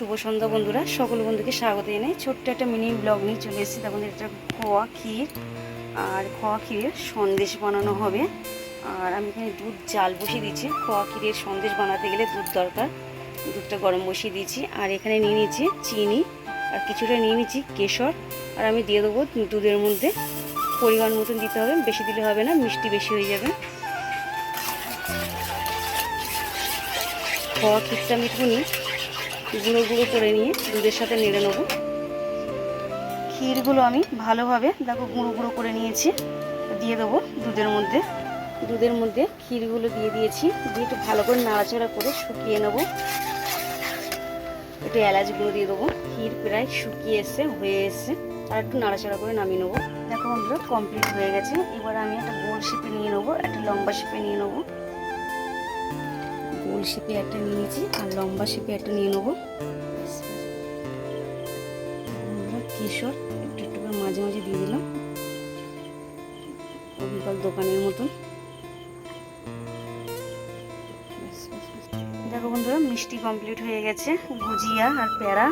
শুভ সন্ধ্যা বন্ধুরা, সকল বন্ধুকে স্বাগত জানাই। ছোট্ট একটা মিনি ব্লগ নিয়ে চলে এসেছি। তখন এটা খোয়া ক্ষীর আর খোয়া ক্ষীরের সন্দেশ বানানো হবে। আর আমি এখানে দুধ জাল বসিয়ে দিচ্ছি। খোয়া ক্ষীরের সন্দেশ বানাতে গেলে দুধ দরকার, দুধটা গরম বসিয়ে দিয়েছি। আর এখানে নিয়ে নিচ্ছি চিনি আর কিছুটা নিয়ে নিচ্ছি কেশর। আর আমি দিয়ে দেবো দুধের মধ্যে, পরিমাণ মতন দিতে হবে, বেশি দিলে হবে না, মিষ্টি বেশি হয়ে যাবে। খোয়া ক্ষীরটা আমি একটুখানি গুঁড়ো গুঁড়ো করে নিয়ে দুধের সাথে নেড়ে নেব। ক্ষীরগুলো আমি ভালোভাবে দেখো গুঁড়ো গুঁড়ো করে নিয়েছি, দিয়ে দেবো দুধের মধ্যে। দুধের মধ্যে ক্ষীরগুলো দিয়ে দিয়েছি, দিয়ে একটু ভালো করে নাড়াচাড়া করে শুকিয়ে নেব। একটু এলাচ গুঁড়ো দিয়ে দেবো। ক্ষীর প্রায় শুকিয়ে এসে হয়ে এসে, আর একটু নাড়াচাড়া করে নামিয়ে নেবো। দেখো বন্ধুরা কমপ্লিট হয়ে গেছে। এবার আমি একটা গোল শেপে নিয়ে নেবো, একটা লম্বা শেপে নিয়ে নেবো। গোল শেপে একটা নিয়েছি আর লম্বা শেপে একটা নিয়ে নেবো। কেশর একটু একটু করে মাঝে মাঝে দিয়ে দিলাম, অবিকল দোকানের মতন। দেখো বন্ধুরা মিষ্টি কমপ্লিট হয়ে গেছে। গুজিয়া আর প্যারা